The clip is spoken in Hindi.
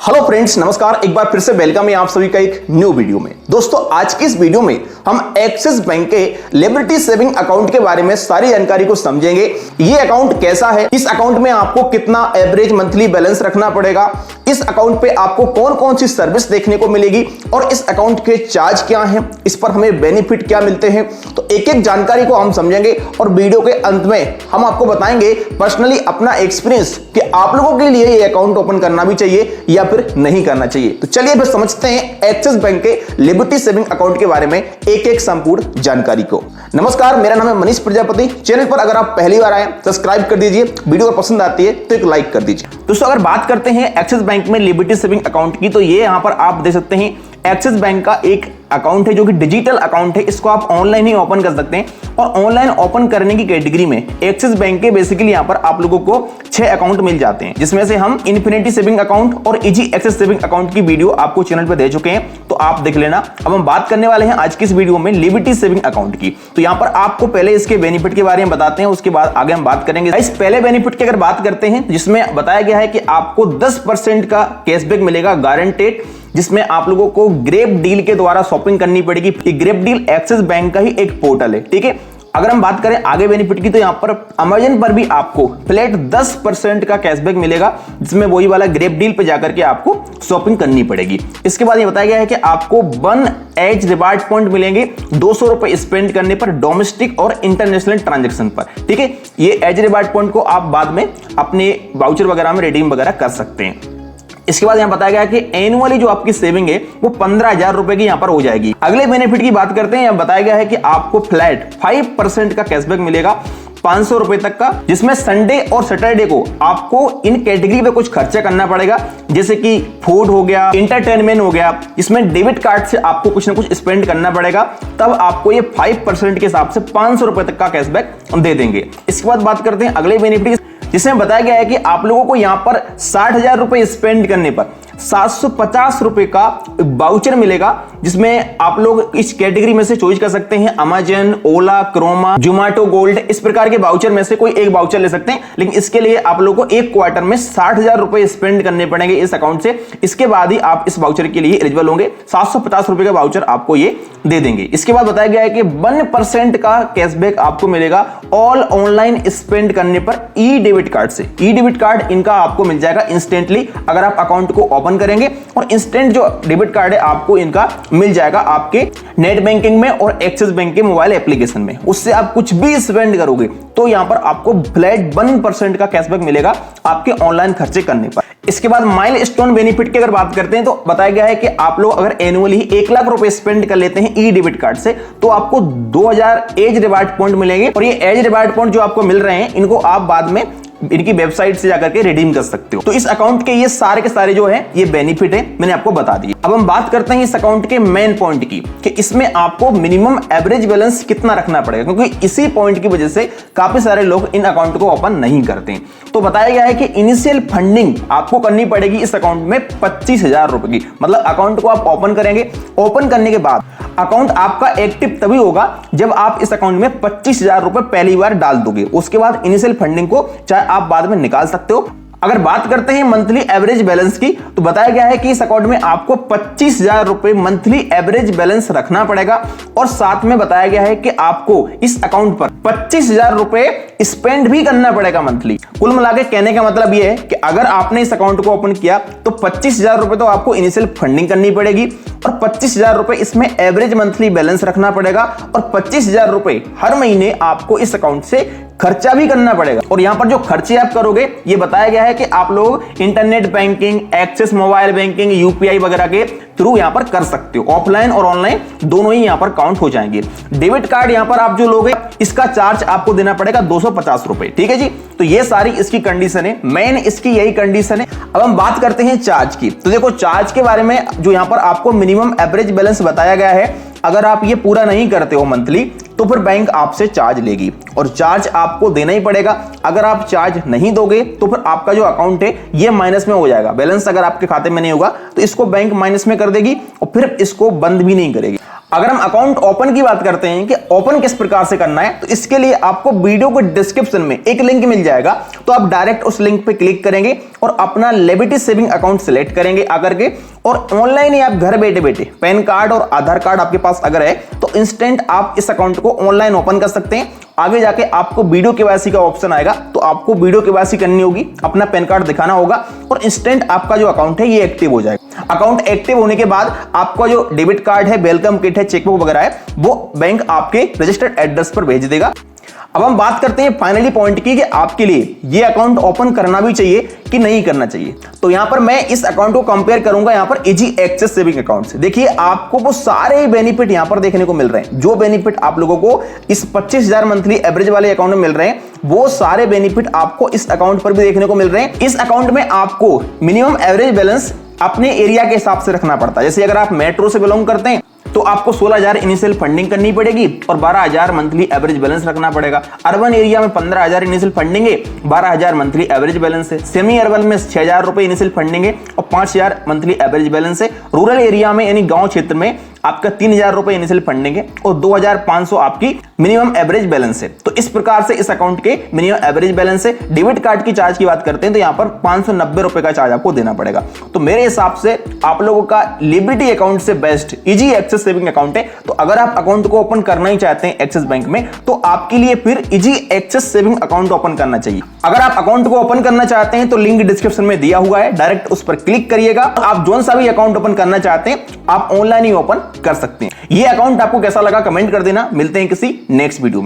हेलो फ्रेंड्स, नमस्कार। एक बार फिर से वेलकम है आप सभी का एक न्यू वीडियो में। दोस्तों, आज की इस वीडियो में हम एक्सिस बैंक के लिबर्टी सेविंग अकाउंट के बारे में सारी जानकारी को समझेंगे। ये अकाउंट कैसा है, इस अकाउंट में आपको कितना एवरेज मंथली बैलेंस रखना पड़ेगा, इस अकाउंट पे आपको कौन कौन सी सर्विस देखने को मिलेगी और इस अकाउंट के चार्ज क्या हैं, इस पर हमें बेनिफिट क्या मिलते हैं। तो एक एक जानकारी को हम समझेंगे और वीडियो के अंत में हम आपको बताएंगे पर्सनली अपना एक्सपीरियंस कि आप लोगों के लिए ये अकाउंट ओपन करना भी चाहिए या फिर नहीं करना चाहिए। तो चलिए फिर समझते हैं एक्सिस बैंक के लिबर्टी सेविंग अकाउंट के बारे में एक एक संपूर्ण जानकारी को। नमस्कार, मेरा नाम है मनीष प्रजापति। चैनल पर अगर आप पहली बार आए सब्सक्राइब कर दीजिए, वीडियो पसंद आती है तो एक लाइक कर दीजिए। दोस्तों, अगर बात करते हैं एक्सिस बैंक में लिबर्टी सेविंग अकाउंट की, तो ये यहां पर आप देख सकते हैं एक्सिस बैंक का एक अकाउंट है जो कि डिजिटल अकाउंट है। इसको आप ऑनलाइन ही ओपन कर सकते हैं और ऑनलाइन ओपन करने की कैटेगरी में एक्सिस बैंक के बेसिकली यहां पर आप लोगों को 6 अकाउंट मिल जाते हैं, जिसमें से हम इन्फिनिटी सेविंग अकाउंट और इजी एक्सेस सेविंग अकाउंट की वीडियो आपको चैनल पर दे चुके हैं, तो आप देख लेना। अब हम बात करने वाले हैं आज की इस वीडियो में लिबर्टी सेविंग अकाउंट की। तो यहां पर आपको पहले इसके बेनिफिट के बारे में बताते हैं, उसके बाद आगे हम बात करेंगे। इस पहले बेनिफिट की अगर बात करते हैं, जिसमें बताया गया है कि आपको 10% का कैशबैक मिलेगा गारंटेड, जिसमें आप लोगों को ग्रेप डील के द्वारा शॉपिंग करनी पड़ेगी। ग्रेप डील एक्सिस बैंक का ही एक पोर्टल है, ठीक है। अगर हम बात करें आगे बेनिफिट की, तो यहां पर अमेजन पर भी आपको फ्लैट 10% का कैशबैक मिलेगा, जिसमें वही वाला ग्रेप डील पे जाकर के आपको शॉपिंग करनी पड़ेगी। इसके बाद ये बताया गया है कि आपको 1 एज रिवार्ड पॉइंट मिलेंगे 200 रुपए स्पेंड करने पर डोमेस्टिक और इंटरनेशनल ट्रांजैक्शन पर, ठीक है। ये एज रिवार्ड पॉइंट को आप बाद में अपने वाउचर वगैरह में रिडीम वगैरह कर सकते हैं। इसके बाद यहां बताया गया कि एनुअली जो आपकी सेविंग है वो 15,000 रुपए की यहां पर हो जाएगी। अगले बेनिफिट की बात करते हैं। यहां बताया गया है कि आपको फ्लैट 5% का कैशबैक मिलेगा 500 रुपए तक का, जिसमें संडे और सैटरडे को आपको इन कैटेगरी पे कुछ खर्चा करना पड़ेगा, जैसे कि फूड हो गया, इंटरटेनमेंट हो गया, इसमें डेबिट कार्ड से आपको कुछ ना कुछ स्पेंड करना पड़ेगा, तब आपको ये 5% के हिसाब से 500 रुपए तक का कैशबैक दे देंगे। इसके बाद बात करते हैं अगले बेनिफिट, जिसमें बताया गया है कि आप लोगों को यहां पर 60,000 रुपए स्पेंड करने पर 750 रुपए का वाउचर मिलेगा, जिसमें आप लोग इस कैटेगरी में से चॉइस कर सकते हैं अमेजन, ओला, क्रोमा, जोमेटो गोल्ड, इस प्रकार के वाउचर में से कोई एक वाउचर ले सकते हैं। लेकिन इसके लिए आप लोगों को एक क्वार्टर में 60,000 रुपए स्पेंड करने पड़ेंगे इस अकाउंट से। इसके बाद ही आप इस वाउचर के लिए एलिजिबल होंगे। 750 रुपए का वाउचर आपको ये दे देंगे। इसके बाद बताया गया है कि 1% का कैशबैक आपको मिलेगा ऑल ऑनलाइन स्पेंड करने पर ई डेबिट कार्ड से। ई डेबिट कार्ड इनका आपको मिल जाएगा इंस्टेंटली अगर आप अकाउंट को ओपन करेंगे, और इंस्टेंट जो डेबिट कार्ड है आपको इनका मिल जाएगा आपके नेट बैंकिंग में और एक्सिस बैंक के मोबाइल एप्लीकेशन में। उससे आप कुछ भी स्पेंड करोगे तो यहां पर आपको फ्लैट 1% का कैशबैक मिलेगा आपके ऑनलाइन खर्चे करने पर। इसके बाद माइलस्टोन बेनिफिट की अगर बात करते हैं, तो बताया गया है कि आप लोग अगर एनुअली 1 लाख रुपए स्पेंड कर लेते हैं ई डेबिट कार्ड से, तो आपको 2000 एज रिवार्ड पॉइंट मिलेंगे। और ये एज रिवार्ड पॉइंट जो आपको मिल रहे हैं, इनको आप बाद में इनकी वेबसाइट से जाकर के रिडीम कर सकते हो। तो इस अकाउंट के ये सारे के सारे जो है ये बेनिफिट है, मैंने आपको बता दिए। अब हम बात करते हैं इस अकाउंट के मेन पॉइंट की, कि इसमें आपको मिनिमम एवरेज बैलेंस कितना रखना पड़ेगा, क्योंकि इसी पॉइंट की वजह से काफी सारे लोग इन अकाउंट को ओपन नहीं करते। तो बताया गया है कि इनिशियल फंडिंग आपको करनी पड़ेगी इस अकाउंट में 25,000 रुपए की। मतलब अकाउंट को आप ओपन करेंगे, ओपन करने के बाद अकाउंट आपका एक्टिव तभी होगा जब आप इस अकाउंट में 25,000 रुपए पहली बार डाल दोगे। उसके बाद इनिशियल फंडिंग को चाहे आप बाद में निकाल सकते हो। अगर बात करते हैं मंथली एवरेज बैलेंस की, तो बताया गया है कि इस अकाउंट में आपको 25,000 रुपए मंथली एवरेज बैलेंस रखना पड़ेगा, और साथ में बताया गया है कि आपको इस अकाउंट पर 25,000 रुपए स्पेंड भी करना पड़ेगा मंथली। कुल मिलाकर कहने का मतलब यह है कि अगर आपने इस अकाउंट को ओपन किया तो 25,000 रुपए तो आपको इनिशियल फंडिंग करनी पड़ेगी, और 25,000 रुपए इसमें एवरेज मंथली बैलेंस रखना पड़ेगा, और 25,000 रुपए हर महीने आपको इस अकाउंट से खर्चा भी करना पड़ेगा। और यहां पर जो खर्चे आप करोगे, ये बताया गया है कि आप लोग internet banking, access mobile banking, UPI वगैरह के थ्रू यहां पर कर सकते हो। ऑफलाइन और ऑनलाइन दोनों ही यहां पर काउंट हो जाएंगे। डेबिट कार्ड यहां पर आप जो लोगे, इसका चार्ज आपको देना पड़ेगा 250 रुपए, ठीक है जी। तो ये सारी इसकी कंडीशन है, मेन इसकी यही कंडीशन है। अब हम बात करते हैं चार्ज की। तो देखो, चार्ज के बारे में जो यहां पर आपको मिनिमम एवरेज बैलेंस बताया गया है, अगर आप ये पूरा नहीं करते हो मंथली, तो फिर बैंक आपसे चार्ज लेगी, और चार्ज आपको देना ही पड़ेगा। अगर आप चार्ज नहीं दोगे तो फिर आपका जो अकाउंट है ये माइनस में हो जाएगा। बैलेंस अगर आपके खाते में नहीं होगा तो इसको बैंक माइनस में कर देगी और फिर इसको बंद भी नहीं करेगी। अगर हम अकाउंट ओपन की बात करते हैं कि ओपन किस प्रकार से करना है, तो इसके लिए आपको वीडियो को डिस्क्रिप्शन में एक लिंक मिल जाएगा, तो आप डायरेक्ट उस लिंक पे क्लिक करेंगे और अपना लिबर्टी सेविंग अकाउंट सिलेक्ट करेंगे आकर के, और ऑनलाइन ही आप घर बैठे बैठे पैन कार्ड और आधार कार्ड आपके पास अगर है तो इंस्टेंट आप इस अकाउंट को ऑनलाइन ओपन कर सकते हैं। आगे जाके आपको वीडियो केवाईसी का ऑप्शन आएगा, तो आपको वीडियो केवाईसी करनी होगी, अपना पैन कार्ड दिखाना होगा और इंस्टेंट आपका जो अकाउंट है ये एक्टिव हो जाएगा। अकाउंट एक्टिव होने के बाद आपका जो डेबिट कार्ड है, वेलकम किट है, चेकबुक वगैरह है, वो बैंक आपके रजिस्टर्ड एड्रेस पर भेज देगा। अब हम बात करते हैं फाइनली पॉइंट की कि आपके लिए ये अकाउंट ओपन करना भी चाहिए कि नहीं करना चाहिए। तो यहां पर मैं इस अकाउंट को कंपेयर करूंगा यहां पर इजी एक्सेस सेविंग अकाउंट से। देखिए आपको वो सारे बेनिफिट यहां पर देखने को मिल रहे हैं, जो बेनिफिट आप लोगों को इस 25,000 मंथली एवरेज वाले अकाउंट में मिल रहे हैं, वो सारे बेनिफिट आपको इस अकाउंट पर भी देखने को मिल रहे हैं। इस अकाउंट में आपको मिनिमम एवरेज बैलेंस अपने एरिया के हिसाब से रखना पड़ता है। जैसे अगर आप मेट्रो से बिलोंग करते हैं तो आपको 16,000 इनिशियल फंडिंग करनी पड़ेगी और 12,000 मंथली एवरेज बैलेंस रखना पड़ेगा। अर्बन एरिया में 15,000 इनिशियल फंडिंग है, 12,000 मंथली एवरेज बैलेंस है। सेमी अर्बन में 6,000 रुपए इनिशियल फंडिंग है और 5,000 मंथली एवरेज बैलेंस है। रूरल एरिया में यानी गांव क्षेत्र में आपका 3,000 रुपए इनिशियल फंडिंग है और 2,500 आपकी मिनिमम एवरेज बैलेंस है। तो इस प्रकार से इस अकाउंट के मिनिमम एवरेज बैलेंस है। डेबिट कार्ड की चार्ज की बात करते हैं तो यहां पर 590 रुपए का चार्ज आपको देना पड़ेगा। तो मेरे हिसाब से आप लोगों का लिबर्टी अकाउंट से best easy access saving account है। तो अगर आप अकाउंट को ओपन करना ही चाहते हैं एक्सिस बैंक में, तो आपके लिए फिर easy access saving account open करना चाहिए। अगर आप अकाउंट को ओपन करना चाहते हैं तो लिंक डिस्क्रिप्शन में दिया हुआ है, डायरेक्ट उस पर क्लिक करिएगा। आप जो सा भी अकाउंट ओपन करना चाहते हैं आप ऑनलाइन ही ओपन कर सकते हैं। ये अकाउंट आपको कैसा लगा कमेंट कर देना। मिलते हैं किसी नेक्स्ट वीडियो में।